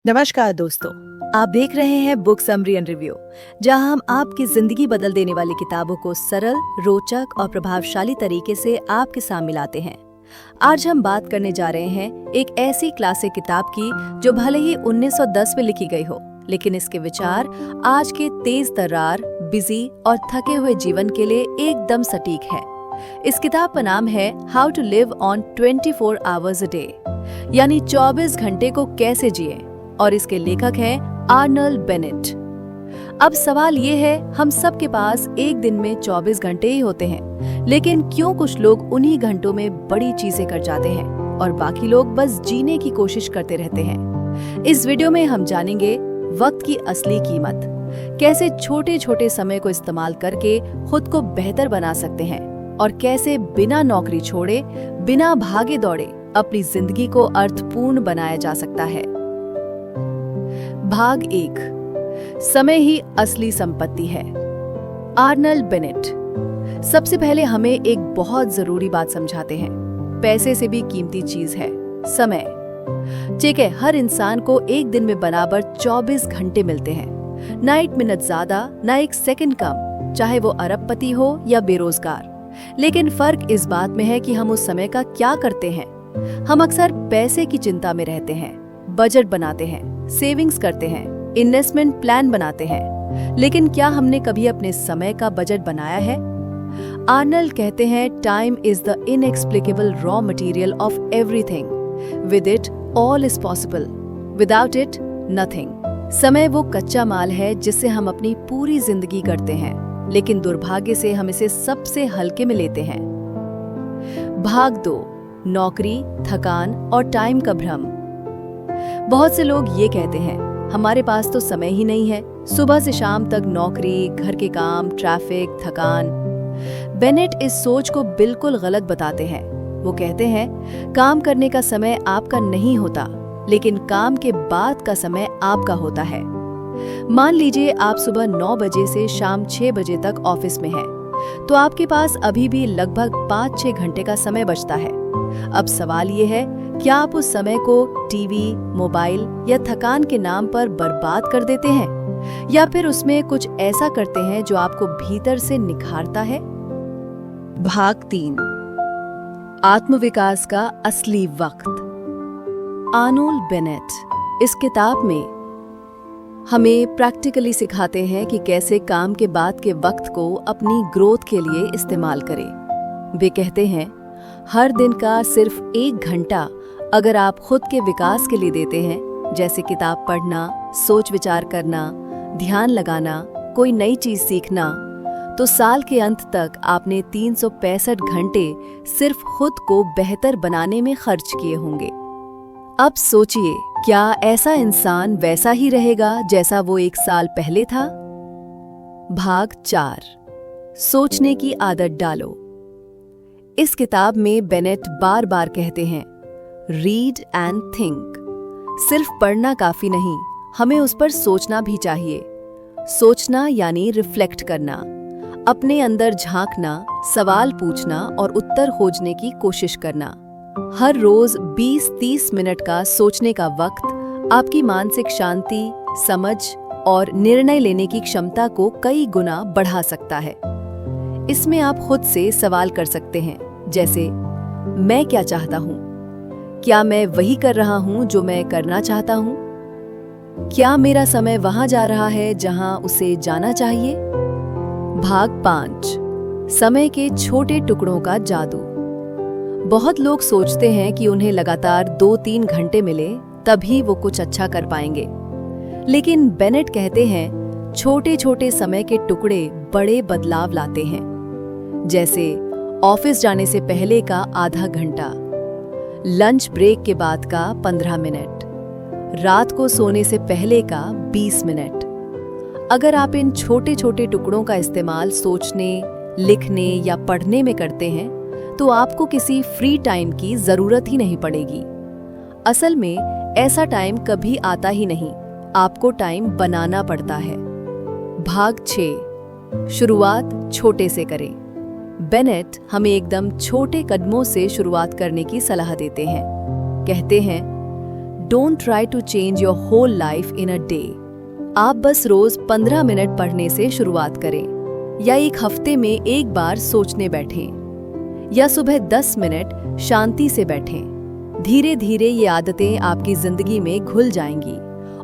नमस्कार दोस्तों, आप देख रहे हैं बुक समरी एंड रिव्यू, जहां हम आपकी जिंदगी बदल देने वाली किताबों को सरल, रोचक और प्रभावशाली तरीके से आपके सामने लाते हैं। आज हम बात करने जा रहे हैं एक ऐसी क्लासिक किताब की जो भले ही 1910 में लिखी गई हो, लेकिन इसके विचार आज के तेज तर्रार, बिजी और थके हुए जीवन के लिए एकदम सटीक है। इस किताब का नाम है how to live on 24 hours a day, यानी 24 घंटे को कैसे जिए, और इसके लेखक हैं आर्नल्ड बेनेट। अब सवाल ये है, हम सब के पास एक दिन में 24 घंटे ही होते हैं, लेकिन क्यों कुछ लोग उन्हीं घंटों में बड़ी चीजें कर जाते हैं और बाकी लोग बस जीने की कोशिश करते रहते हैं। इस वीडियो में हम जानेंगे वक्त की असली कीमत, कैसे छोटे छोटे समय को इस्तेमाल करके खुद को बेहतर बना सकते हैं और कैसे बिना नौकरी छोड़े, बिना भागे दौड़े अपनी जिंदगी को अर्थपूर्ण बनाया जा सकता है। भाग 1, समय ही असली संपत्ति है। आर्नल्ड बेनेट सबसे पहले हमें एक बहुत जरूरी बात समझाते हैं। पैसे से भी कीमती चीज है समय। ठीक है, हर इंसान को एक दिन में बराबर 24 घंटे मिलते हैं, ना एक मिनट ज्यादा, ना एक सेकंड कम, चाहे वो अरबपति हो या बेरोजगार। लेकिन फर्क इस बात में है कि हम उस समय का क्या करते हैं। हम अक्सर पैसे की चिंता में रहते हैं, बजट बनाते हैं, सेविंग्स करते हैं, इन्वेस्टमेंट प्लान बनाते हैं, लेकिन क्या हमने कभी अपने समय का बजट बनाया है? आर्नल्ड कहते हैं, time is the inexplicable raw material of everything. With it all is possible, without it nothing. समय वो कच्चा माल है जिससे हम अपनी पूरी जिंदगी गढ़ते हैं, लेकिन दुर्भाग्य से हम इसे सबसे हल्के में लेते हैं। भाग 2, नौकरी, थकान और टाइम का भ्रम। बहुत से लोग ये कहते हैं, हमारे पास तो समय ही नहीं है, सुबह से शाम तक नौकरी, घर के काम, ट्रैफिक, थकान। बेनेट इस सोच को बिल्कुल गलत बताते हैं। वो कहते हैं, काम करने का समय आपका नहीं होता, लेकिन काम के बाद का समय आपका होता है। मान लीजिए आप सुबह 9 बजे से शाम 6 बजे तक ऑफिस में हैं, तो आपके पास अभी भी लगभग 5-6 घंटे का समय बचता है। अब सवाल ये है, क्या आप उस समय को टीवी, मोबाइल या थकान के नाम पर बर्बाद कर देते हैं, या फिर उसमें कुछ ऐसा करते हैं जो आपको भीतर से निखारता है? भाग 3, आत्मविकास का असली वक्त। आर्नल्ड बेनेट इस किताब में हमें प्रैक्टिकली सिखाते हैं कि कैसे काम के बाद के वक्त को अपनी ग्रोथ के लिए इस्तेमाल करें। वे कहते हैं, हर दिन का सिर्फ 1 घंटा अगर आप खुद के विकास के लिए देते हैं, जैसे किताब पढ़ना, सोच विचार करना, ध्यान लगाना, कोई नई चीज सीखना, तो साल के अंत तक आपने 365 घंटे सिर्फ खुद को बेहतर बनाने में खर्च किए होंगे। अब सोचिए, क्या ऐसा इंसान वैसा ही रहेगा जैसा वो 1 साल पहले था? भाग 4, सोचने की आदत डालो। इस किताब में बेनेट बार बार कहते हैं, रीड एंड थिंक। सिर्फ पढ़ना काफी नहीं, हमें उस पर सोचना भी चाहिए। सोचना यानी रिफ्लेक्ट करना, अपने अंदर झांकना, सवाल पूछना और उत्तर खोजने की कोशिश करना। हर रोज 20-30 मिनट का सोचने का वक्त आपकी मानसिक शांति, समझ और निर्णय लेने की क्षमता को कई गुना बढ़ा सकता है। इसमें आप खुद से सवाल कर सकते हैं, जैसे, मैं क्या चाहता हूँ? क्या मैं वही कर रहा हूँ जो मैं करना चाहता हूँ? क्या मेरा समय वहां जा रहा है जहां उसे जाना चाहिए? भाग 5, समय के छोटे टुकड़ों का जादू। बहुत लोग सोचते हैं कि उन्हें लगातार 2-3 घंटे मिले तभी वो कुछ अच्छा कर पाएंगे, लेकिन बेनेट कहते हैं, छोटे छोटे समय के टुकड़े बड़े बदलाव लाते हैं। जैसे ऑफिस जाने से पहले का आधा घंटा, लंच ब्रेक के बाद का 15 मिनट, रात को सोने से पहले का 20 मिनट। अगर आप इन छोटे छोटे टुकड़ों का इस्तेमाल सोचने, लिखने या पढ़ने में करते हैं, तो आपको किसी फ्री टाइम की जरूरत ही नहीं पड़ेगी। असल में ऐसा टाइम कभी आता ही नहीं, आपको टाइम बनाना पड़ता है। भाग 6, शुरुआत छोटे से करें। बेनेट हमें एकदम छोटे कदमों से शुरुआत करने की सलाह देते हैं। कहते हैं, don't try to change your whole life in a day. आप बस रोज 15 मिनट पढ़ने से शुरुआत करें, या एक हफ्ते में एक बार सोचने बैठें, या सुबह 10 मिनट शांति से बैठें। धीरे धीरे ये आदतें आपकी जिंदगी में घुल जाएंगी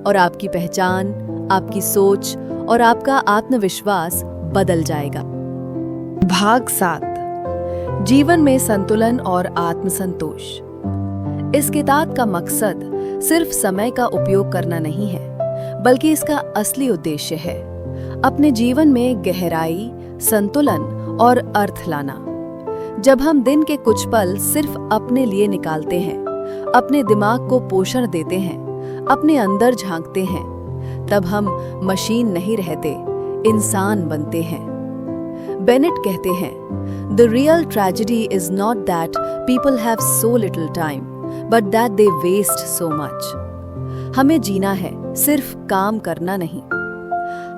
और आपकी पहचान, आपकी सोच और आपका आत्मविश्वास बदल जाएगा। भाग 7, जीवन में संतुलन और आत्मसंतोष। इस किताब का मकसद सिर्फ समय का उपयोग करना नहीं है, बल्कि इसका असली उद्देश्य है अपने जीवन में गहराई, संतुलन और अर्थ लाना। जब हम दिन के कुछ पल सिर्फ अपने लिए निकालते हैं, अपने दिमाग को पोषण देते हैं, अपने अंदर झांकते हैं, तब हम मशीन नहीं रहते, इंसान बनते हैं। बेनेट कहते हैं, "The real tragedy is not that people have so little time, but that they waste so much." हमें जीना है, सिर्फ काम करना नहीं।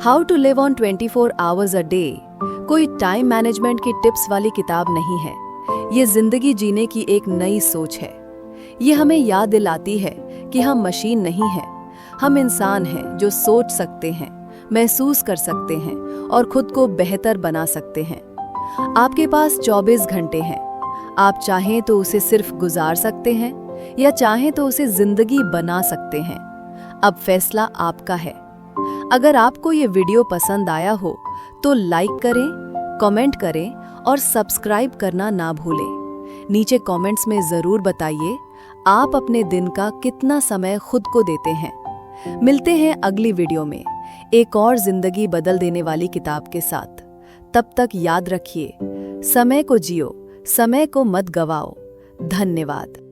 How to live on 24 hours a day कोई टाइम मैनेजमेंट की टिप्स वाली किताब नहीं है। ये जिंदगी जीने की एक नई सोच है। ये हमें याद दिलाती है कि हम मशीन नहीं हैं, हम इंसान हैं जो सोच सकते हैं, महसूस कर सकते हैं और खुद को बेहतर बना सकते हैं। आपके पास 24 घंटे हैं। आप चाहें तो उसे सिर्फ गुजार सकते हैं, या चाहें तो उसे जिंदगी बना सकते हैं। अब फैसला आपका है। अगर आपको ये वीडियो पसंद आया हो तो लाइक करें, कमेंट करें और सब्सक्राइब करना ना भूलें। नीचे कमेंट्स में जरूर बताइए आप अपने दिन का कितना समय खुद को देते हैं। मिलते हैं अगली वीडियो में एक और जिंदगी बदल देने वाली किताब के साथ। तब तक याद रखिए, समय को जियो, समय को मत गवाओ। धन्यवाद।